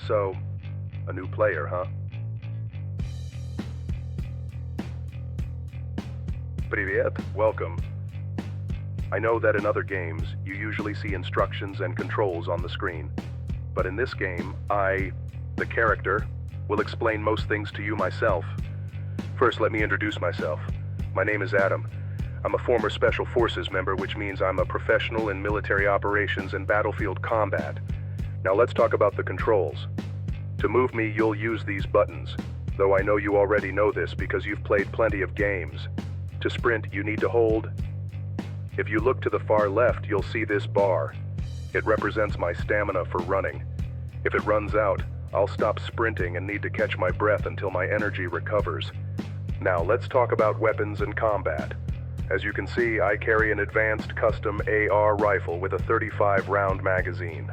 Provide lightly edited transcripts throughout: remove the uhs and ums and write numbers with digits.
So, a new player, huh? Привет, welcome. I know that in other games, you usually see instructions and controls on the screen. But in this game, the character, will explain most things to you myself. First, let me introduce myself. My name is Adam. I'm a former Special Forces member, which means I'm a professional in military operations and battlefield combat. Now let's talk about the controls. To move me, you'll use these buttons, though I know you already know this because you've played plenty of games. To sprint, you need to hold. If you look to the far left, you'll see this bar. It represents my stamina for running. If it runs out, I'll stop sprinting and need to catch my breath until my energy recovers. Now let's talk about weapons and combat. As you can see, I carry an advanced custom AR rifle with a 35-round magazine.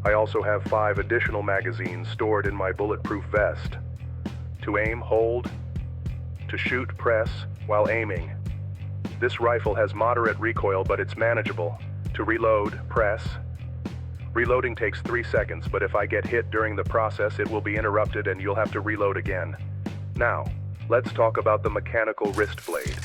I also have 5 additional magazines stored in my bulletproof vest. To aim, hold. To shoot, press while aiming. This rifle has moderate recoil, but it's manageable. To reload, press. Reloading takes 3 seconds, but if I get hit during the process, it will be interrupted and you'll have to reload again. Now, let's talk about the mechanical wrist blade.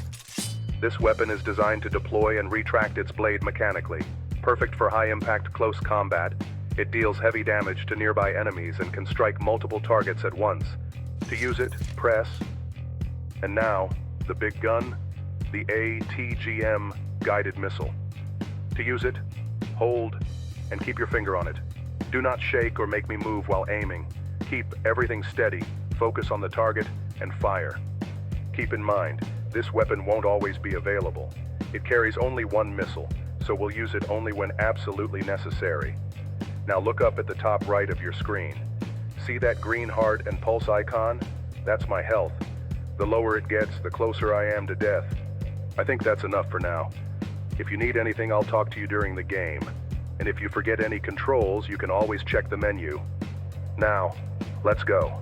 This weapon is designed to deploy and retract its blade mechanically. Perfect for high-impact close combat, it deals heavy damage to nearby enemies and can strike multiple targets at once. To use it, press. And now, the big gun, the ATGM guided missile. To use it, hold, and keep your finger on it. Do not shake or make me move while aiming. Keep everything steady, focus on the target, and fire. Keep in mind, this weapon won't always be available. It carries only 1 missile, so we'll use it only when absolutely necessary. Now look up at the top right of your screen. See that green heart and pulse icon? That's my health. The lower it gets, the closer I am to death. I think that's enough for now. If you need anything, I'll talk to you during the game. And if you forget any controls, you can always check the menu. Now, let's go.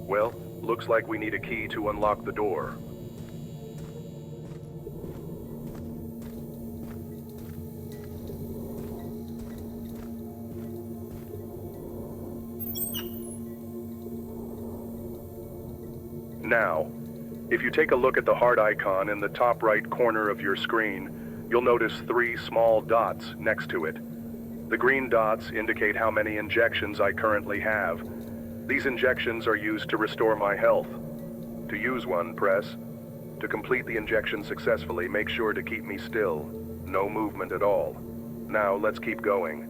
Well, looks like we need a key to unlock the door. Now, if you take a look at the heart icon in the top right corner of your screen, you'll notice 3 small dots next to it. The green dots indicate how many injections I currently have. These injections are used to restore my health. To use one, press. To complete the injection successfully, make sure to keep me still. No movement at all. Now, let's keep going.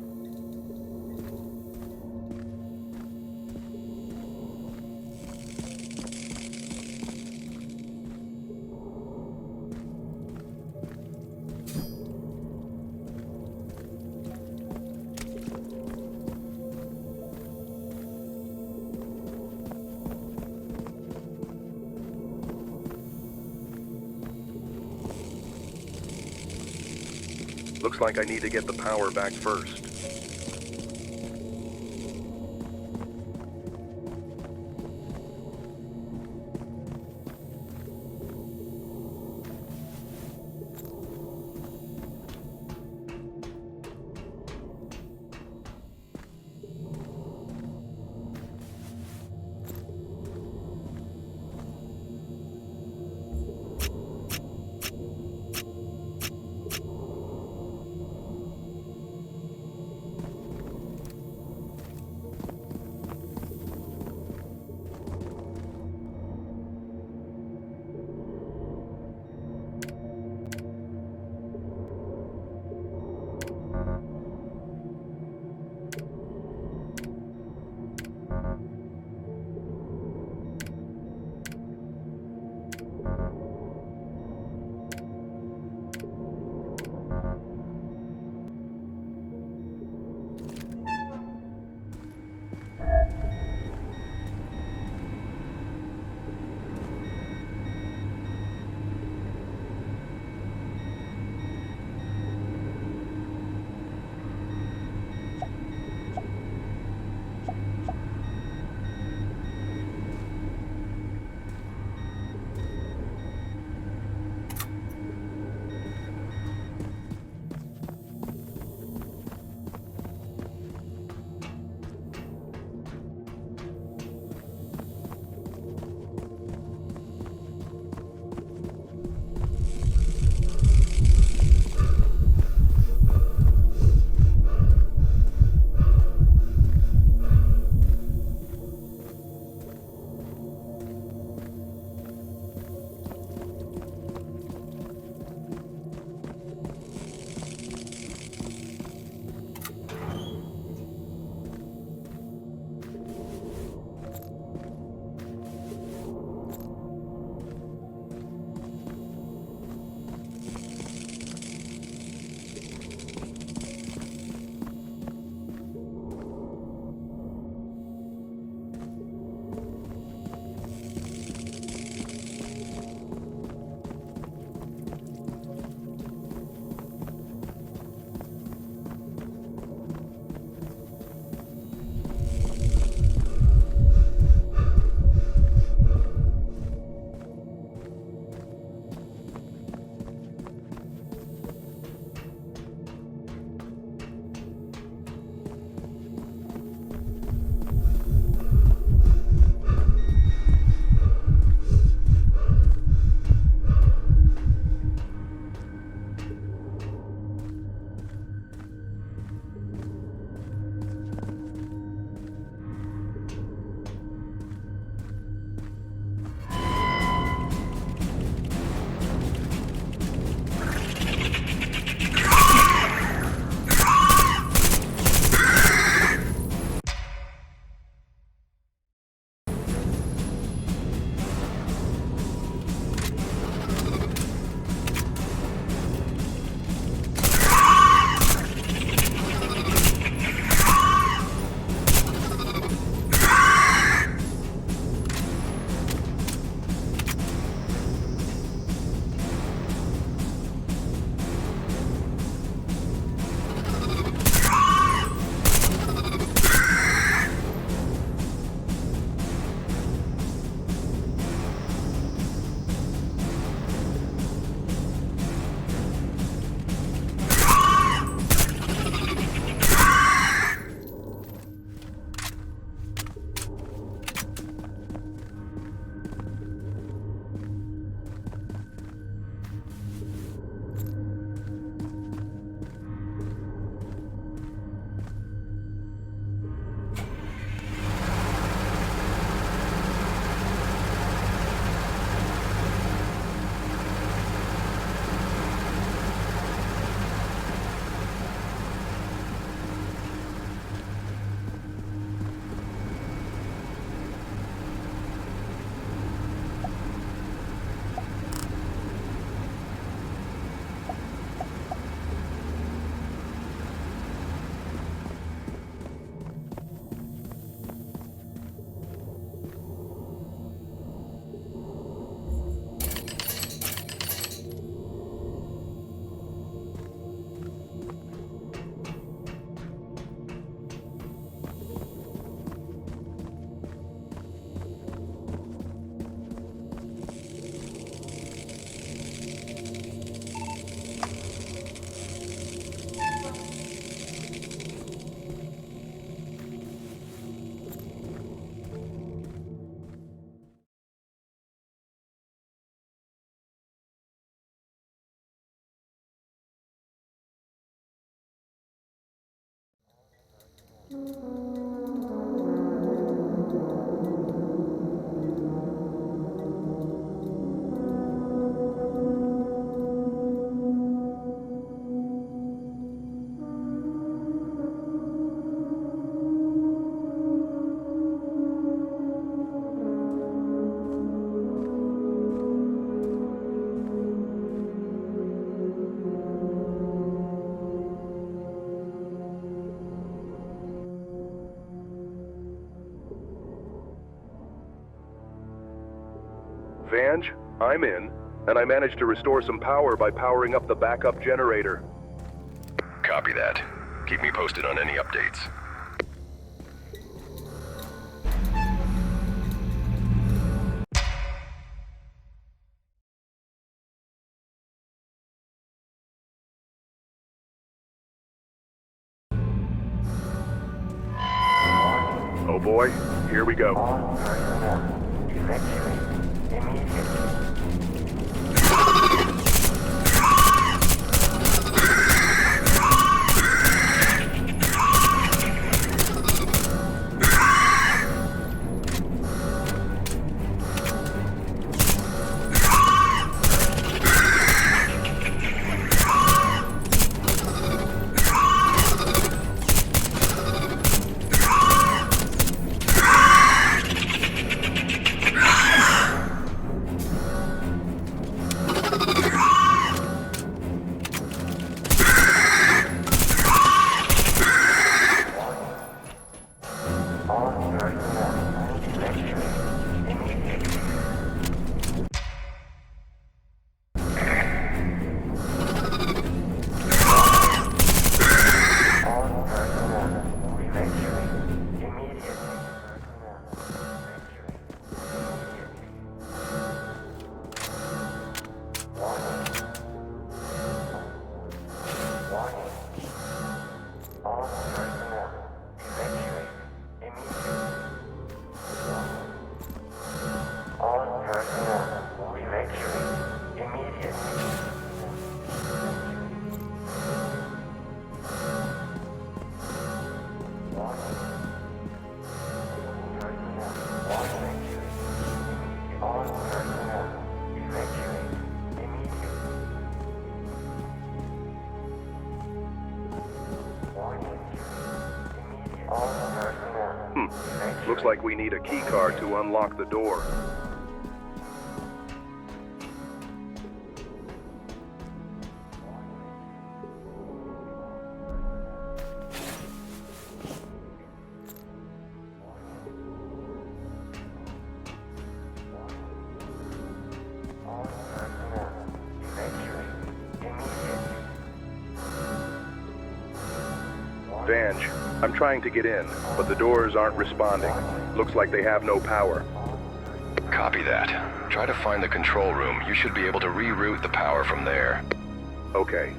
Looks like I need to get the power back first. Vange, I'm in, and I managed to restore some power by powering up the backup generator. Copy that. Keep me posted on any updates. Oh boy, here we go. Looks like we need a key card to unlock the door. Vange, I'm trying to get in, but the doors aren't responding. Looks like they have no power. Copy that. Try to find the control room. You should be able to reroute the power from there. Okay.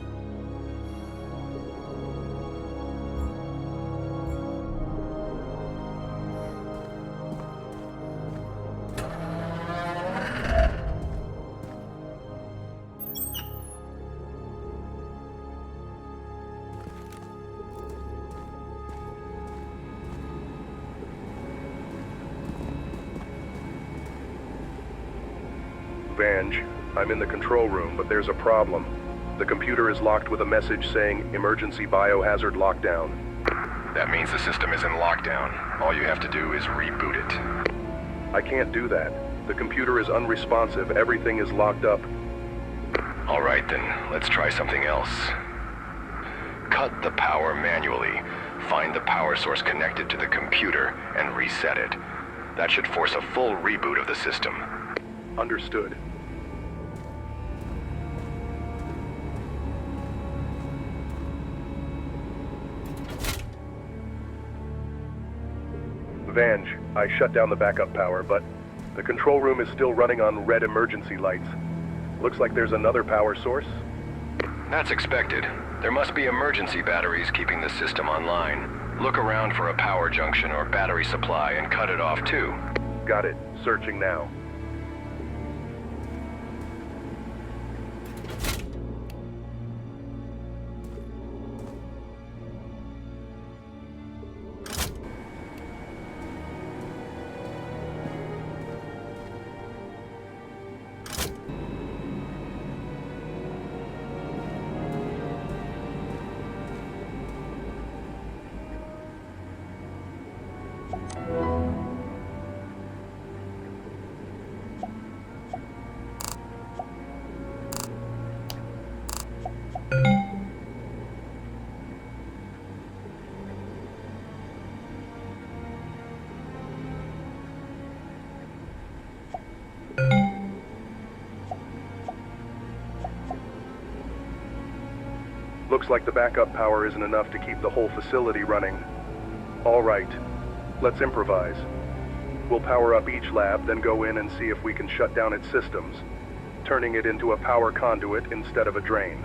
Vange, I'm in the control room, but there's a problem. The computer is locked with a message saying emergency biohazard lockdown. That means the system is in lockdown. All you have to do is reboot it. I can't do that. The computer is unresponsive. Everything is locked up. All right then, let's try something else. Cut the power manually. Find the power source connected to the computer and reset it. That should force a full reboot of the system. Understood. Vange, I shut down the backup power, but the control room is still running on red emergency lights. Looks like there's another power source. That's expected. There must be emergency batteries keeping the system online. Look around for a power junction or battery supply and cut it off too. Got it. Searching now. Looks like the backup power isn't enough to keep the whole facility running. All right, let's improvise. We'll power up each lab, then go in and see if we can shut down its systems, turning it into a power conduit instead of a drain.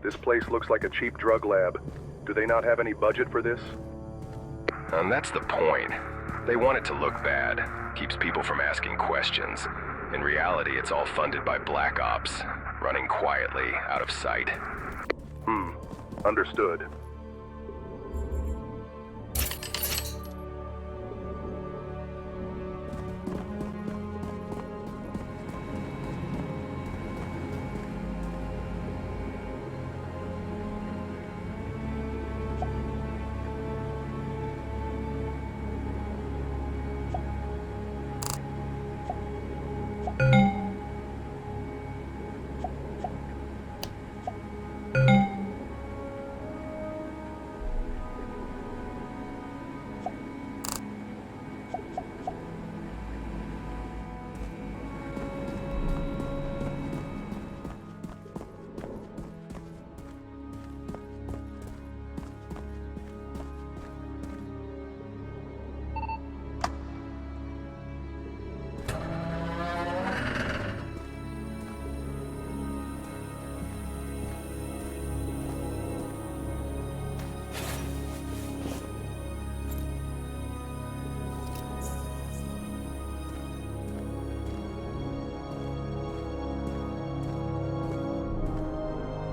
This place looks like a cheap drug lab. Do they not have any budget for this? And that's the point. They want it to look bad. Keeps people from asking questions. In reality, it's all funded by Black Ops, running quietly, out of sight. Understood.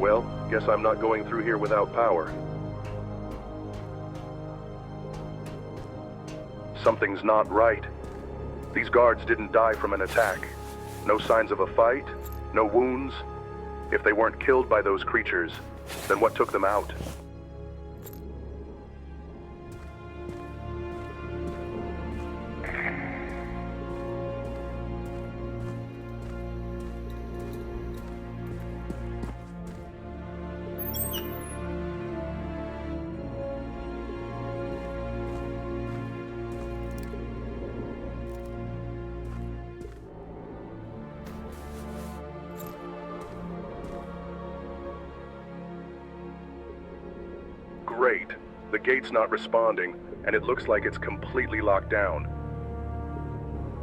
Well, guess I'm not going through here without power. Something's not right. These guards didn't die from an attack. No signs of a fight, no wounds. If they weren't killed by those creatures, then what took them out? Great. The gate's not responding, and it looks like it's completely locked down.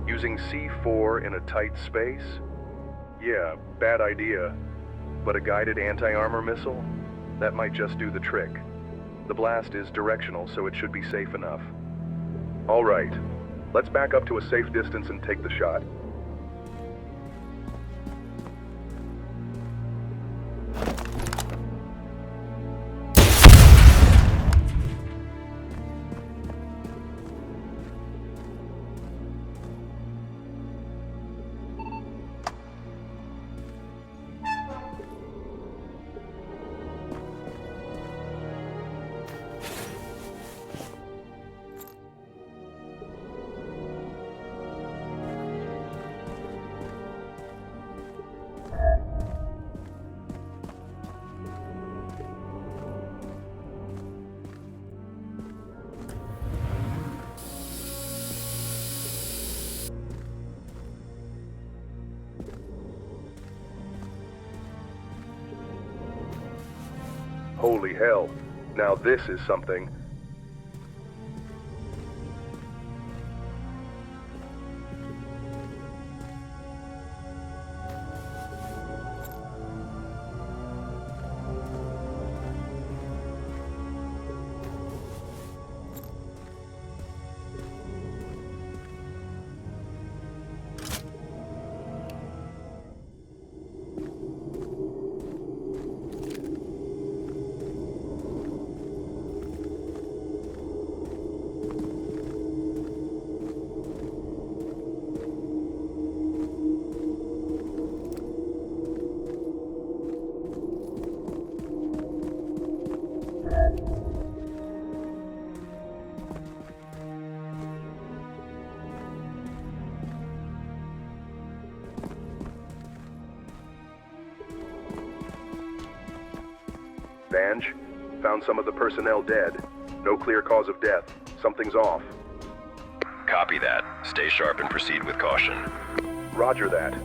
Using C4 in a tight space? Yeah, bad idea. But a guided anti-armor missile? That might just do the trick. The blast is directional, so it should be safe enough. All right. Let's back up to a safe distance and take the shot. Holy hell. Now this is something. Vange, found some of the personnel dead. No clear cause of death. Something's off. Copy that. Stay sharp and proceed with caution. Roger that.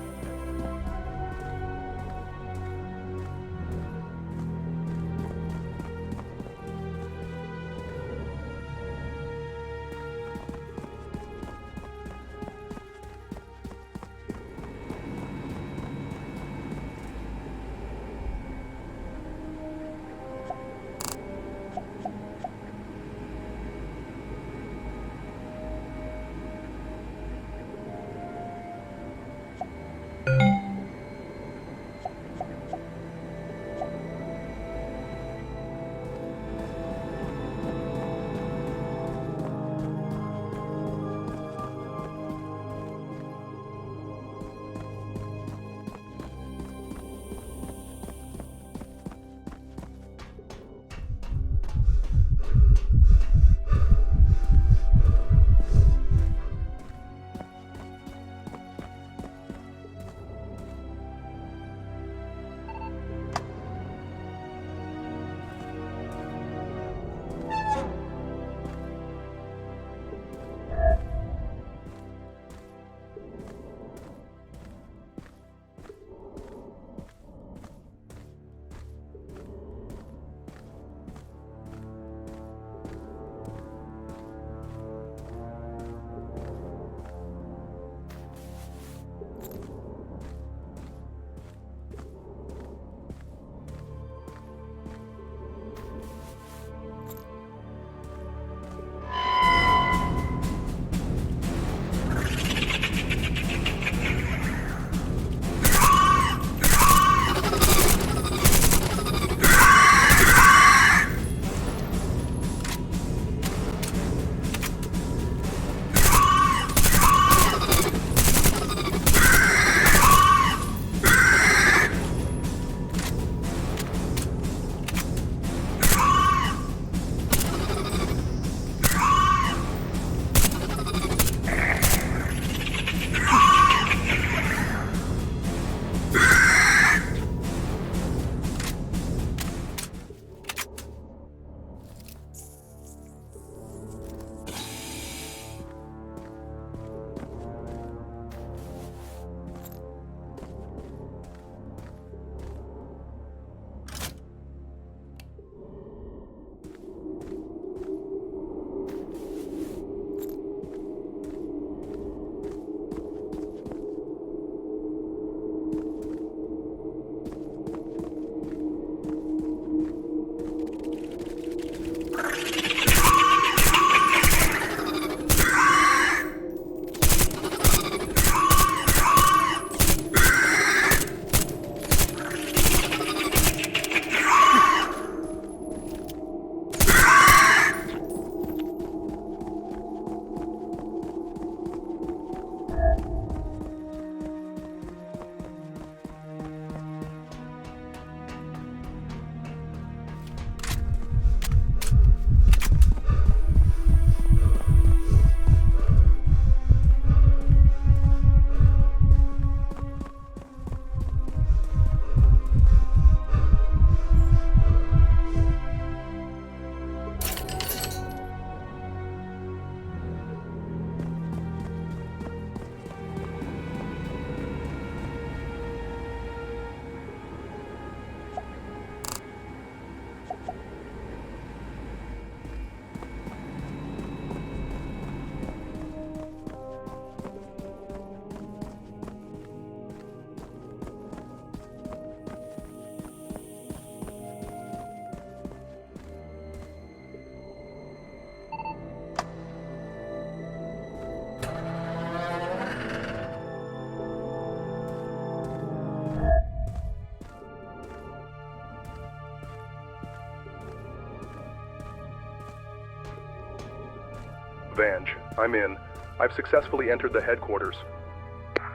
Vange, I'm in. I've successfully entered the headquarters.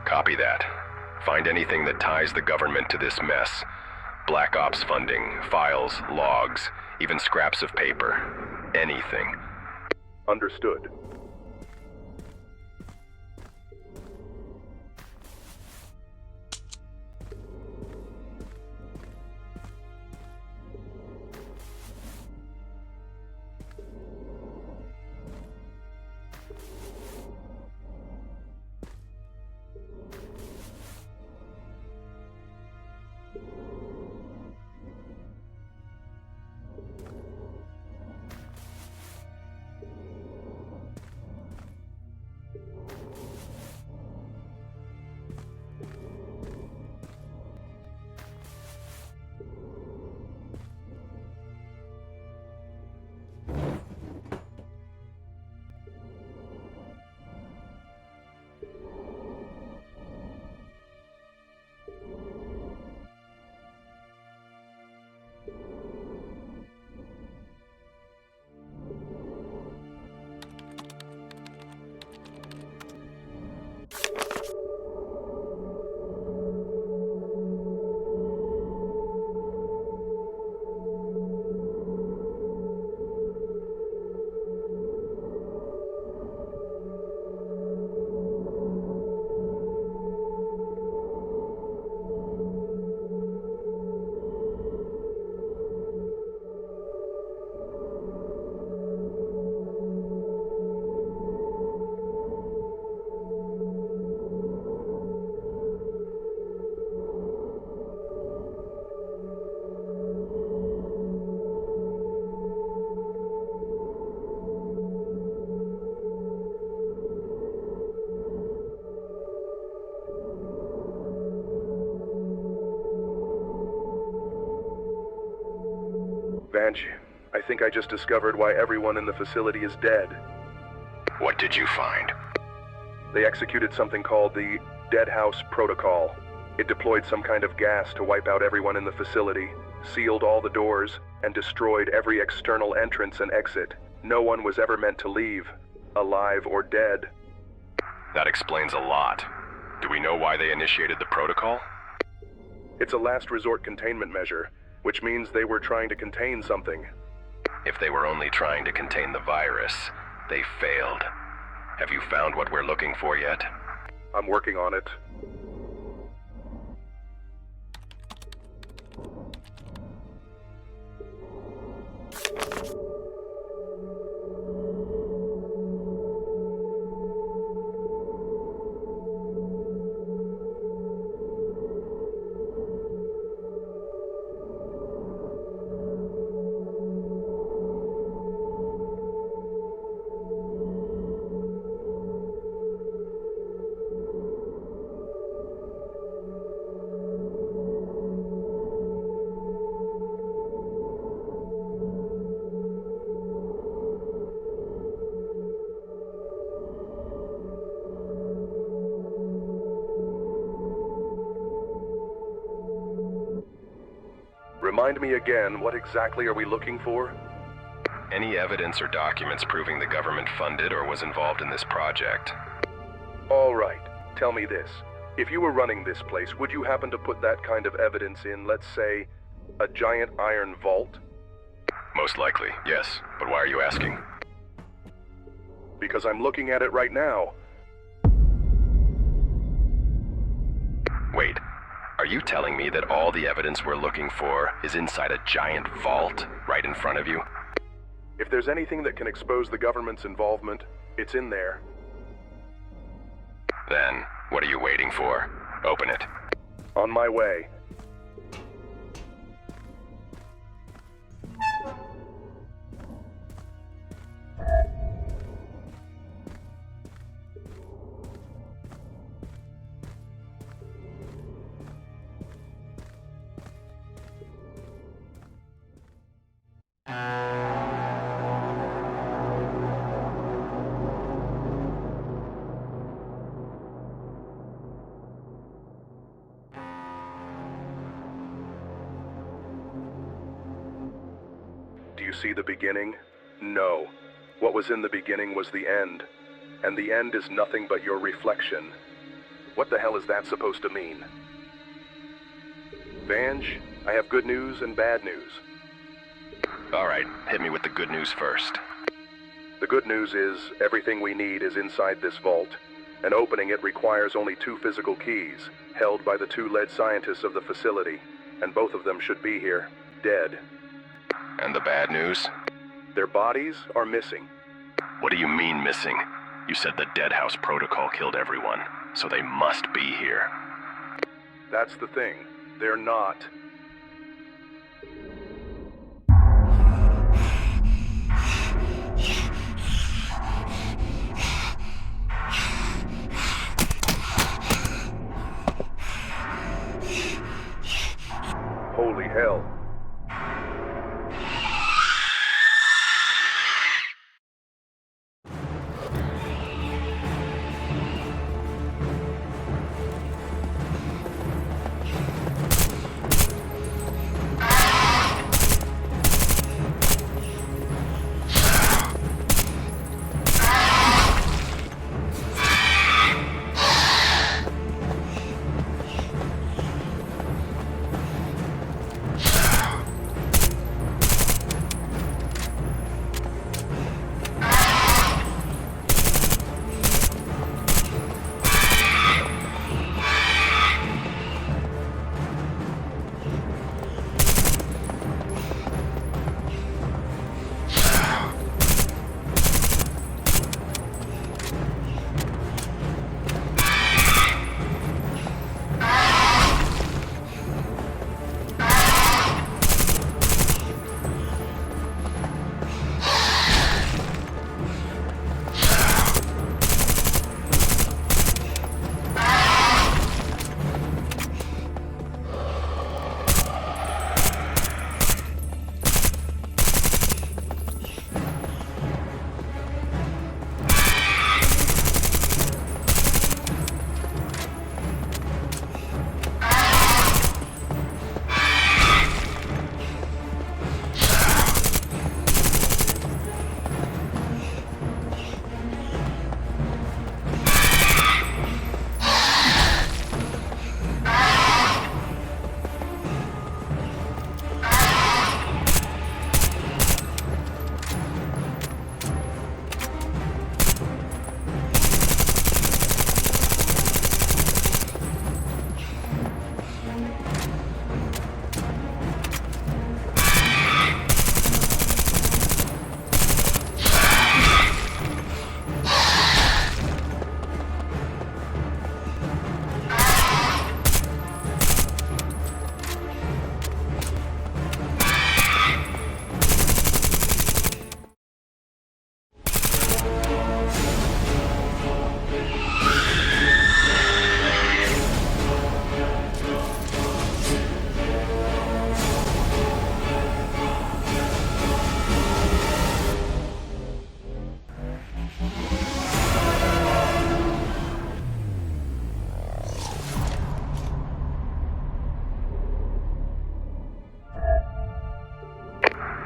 Copy that. Find anything that ties the government to this mess. Black Ops funding, files, logs, even scraps of paper. Anything. Understood. Vange, I think I just discovered why everyone in the facility is dead. What did you find? They executed something called the Dead House Protocol. It deployed some kind of gas to wipe out everyone in the facility, sealed all the doors, and destroyed every external entrance and exit. No one was ever meant to leave, alive or dead. That explains a lot. Do we know why they initiated the protocol? It's a last resort containment measure, which means they were trying to contain something. If they were only trying to contain the virus, they failed. Have you found what we're looking for yet? I'm working on it. Remind me again, what exactly are we looking for? Any evidence or documents proving the government funded or was involved in this project. All right, tell me this. If you were running this place, would you happen to put that kind of evidence in, let's say, a giant iron vault? Most likely, yes. But why are you asking? Because I'm looking at it right now. Wait, are you telling me that all the evidence we're looking for is inside a giant vault right in front of you? If there's anything that can expose the government's involvement, it's in there. Then, what are you waiting for? Open it. On my way. Do you see the beginning? No. What was in the beginning was the end, and the end is nothing but your reflection. What the hell is that supposed to mean? Vange, I have good news and bad news. All right, hit me with the good news first. The good news is everything we need is inside this vault, and opening it requires only 2 physical keys, held by the 2 lead scientists of the facility, and both of them should be here, dead. And the bad news? Their bodies are missing. What do you mean missing? You said the Dead House Protocol killed everyone, so they must be here. That's the thing. They're not. Holy hell.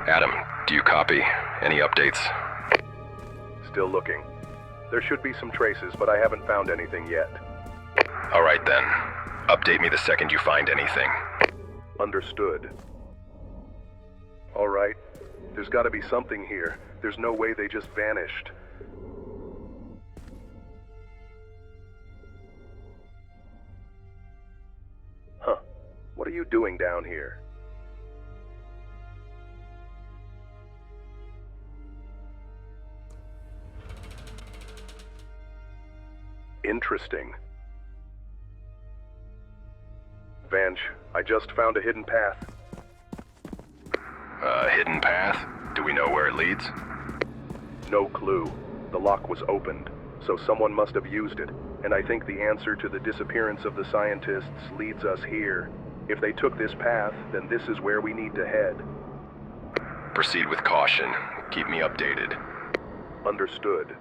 Adam, do you copy? Any updates? Still looking. There should be some traces, but I haven't found anything yet. All right then. Update me the second you find anything. Understood. All right. There's got to be something here. There's no way they just vanished. Huh. What are you doing down here? Interesting. Vange, I just found a hidden path. A hidden path? Do we know where it leads? No clue. The lock was opened, so someone must have used it, and I think the answer to the disappearance of the scientists leads us here. If they took this path, then this is where we need to head. Proceed with caution. Keep me updated. Understood.